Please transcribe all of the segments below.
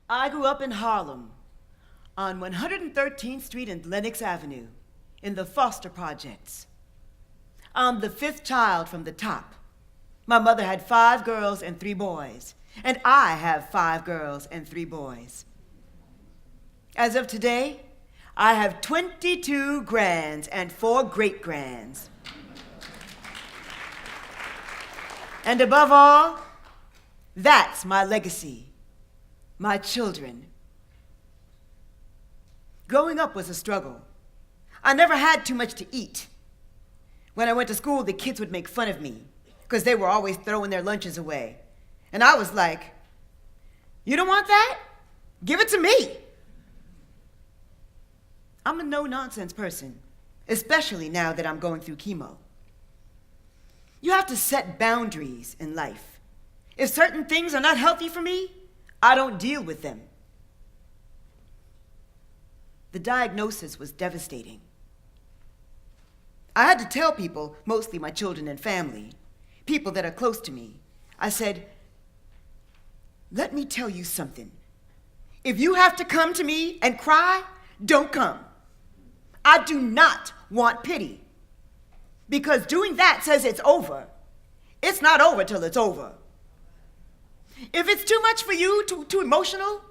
I grew up in Harlem on 113th Street and Lenox Avenue in the Foster Projects. I'm the fifth child from the top. My mother had 5 girls and 3 boys, and I have 5 girls and 3 boys. As of today, I have 22 grands and 4 great-grands. And above all, that's my legacy, my children. Growing up was a struggle. I never had too much to eat. When I went to school, the kids would make fun of me because they were always throwing their lunches away. And I was like, "You don't want that? Give it to me." I'm a no-nonsense person, especially now that I'm going through chemo. You have to set boundaries in life. If certain things are not healthy for me, I don't deal with them. The diagnosis was devastating. I had to tell people, mostly my children and family, people that are close to me. I said, "Let me tell you something. If you have to come to me and cry, don't come. I do not want pity. Because doing that says it's over. It's not over till it's over. If it's too much for you, too emotional,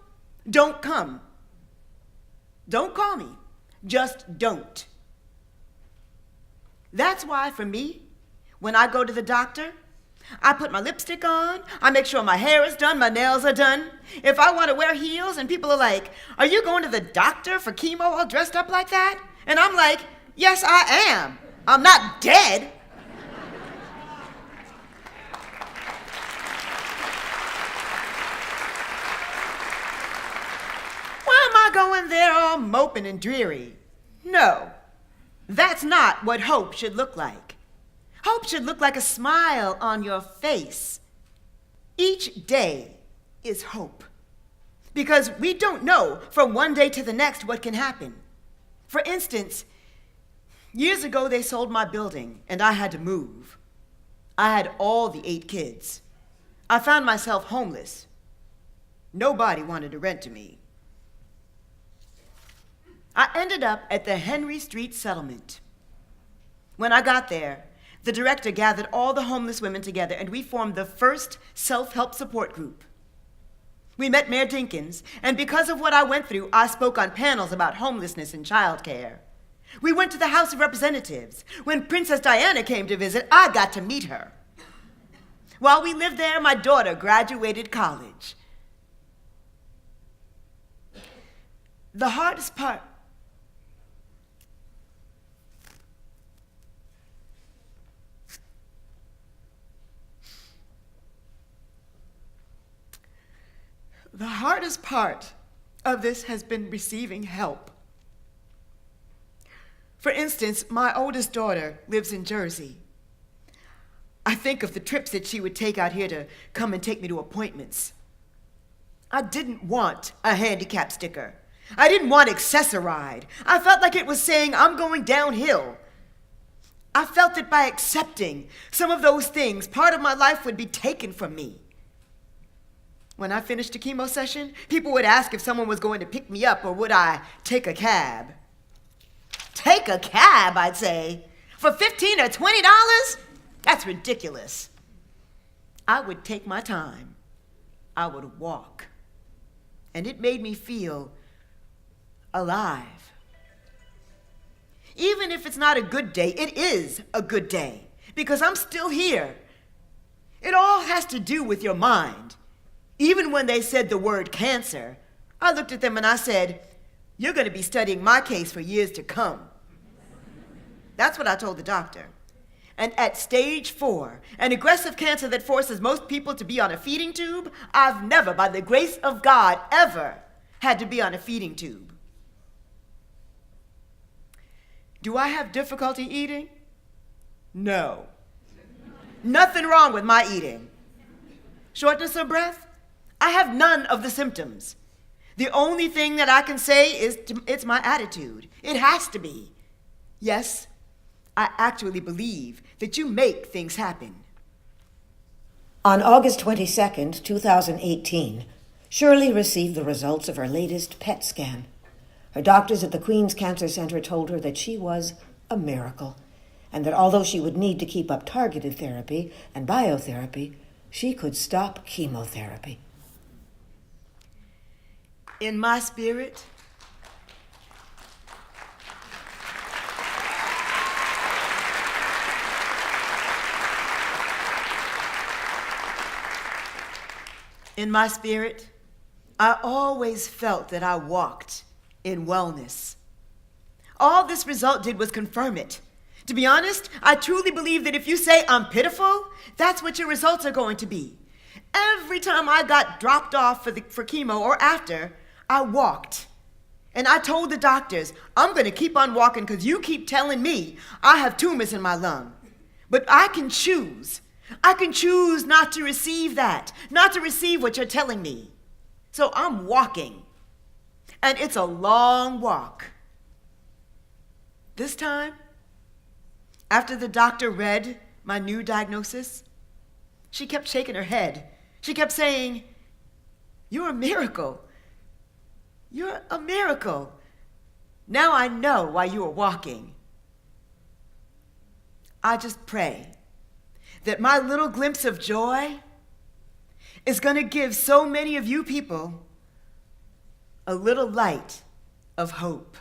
don't come. Don't call me. Just don't." That's why, for me, when I go to the doctor, I put my lipstick on, I make sure my hair is done, my nails are done. If I want to wear heels and people are like, "Are you going to the doctor for chemo all dressed up like that?" And I'm like, "Yes, I am. I'm not dead." Why am I going there all moping and dreary? No, that's not what hope should look like. Hope should look like a smile on your face. Each day is hope. Because we don't know from one day to the next what can happen. For instance, years ago they sold my building and I had to move. I had all the 8 kids. I found myself homeless. Nobody wanted to rent to me. I ended up at the Henry Street settlement. When I got there, the director gathered all the homeless women together and we formed the first self-help support group. We met Mayor Dinkins, and because of what I went through, I spoke on panels about homelessness and childcare. We went to the House of Representatives. When Princess Diana came to visit, I got to meet her. While we lived there, my daughter graduated college. The hardest part of this has been receiving help. For instance, my oldest daughter lives in Jersey. I think of the trips that she would take out here to come and take me to appointments. I didn't want a handicap sticker. I didn't want Accessoride. I felt like it was saying I'm going downhill. I felt that by accepting some of those things, part of my life would be taken from me. When I finished a chemo session, people would ask if someone was going to pick me up or would I take a cab. Take a cab, I'd say. For $15 or $20? That's ridiculous. I would take my time. I would walk. And it made me feel alive. Even if it's not a good day, it is a good day because I'm still here. It all has to do with your mind. Even when they said the word cancer, I looked at them and I said, "You're going to be studying my case for years to come." That's what I told the doctor. And at stage 4, an aggressive cancer that forces most people to be on a feeding tube, I've never, by the grace of God, ever had to be on a feeding tube. Do I have difficulty eating? No. Nothing wrong with my eating. Shortness of breath? I have none of the symptoms. The only thing that I can say is it's my attitude. It has to be. Yes, I actually believe that you make things happen. On August 22nd, 2018, Shirley received the results of her latest PET scan. Her doctors at the Queen's Cancer Center told her that she was a miracle, and that although she would need to keep up targeted therapy and biotherapy, she could stop chemotherapy. In my spirit, I always felt that I walked in wellness. All this result did was confirm it. To be honest, I truly believe that if you say I'm pitiful, that's what your results are going to be. Every time I got dropped off for chemo or after, I walked. And I told the doctors, I'm going to keep on walking because you keep telling me I have tumors in my lung. But I can choose. I can choose not to receive that, not to receive what you're telling me. So I'm walking. And it's a long walk. This time, after the doctor read my new diagnosis, she kept shaking her head. She kept saying, "You're a miracle. You're a miracle. Now I know why you were walking." I just pray that my little glimpse of joy is going to give so many of you people a little light of hope.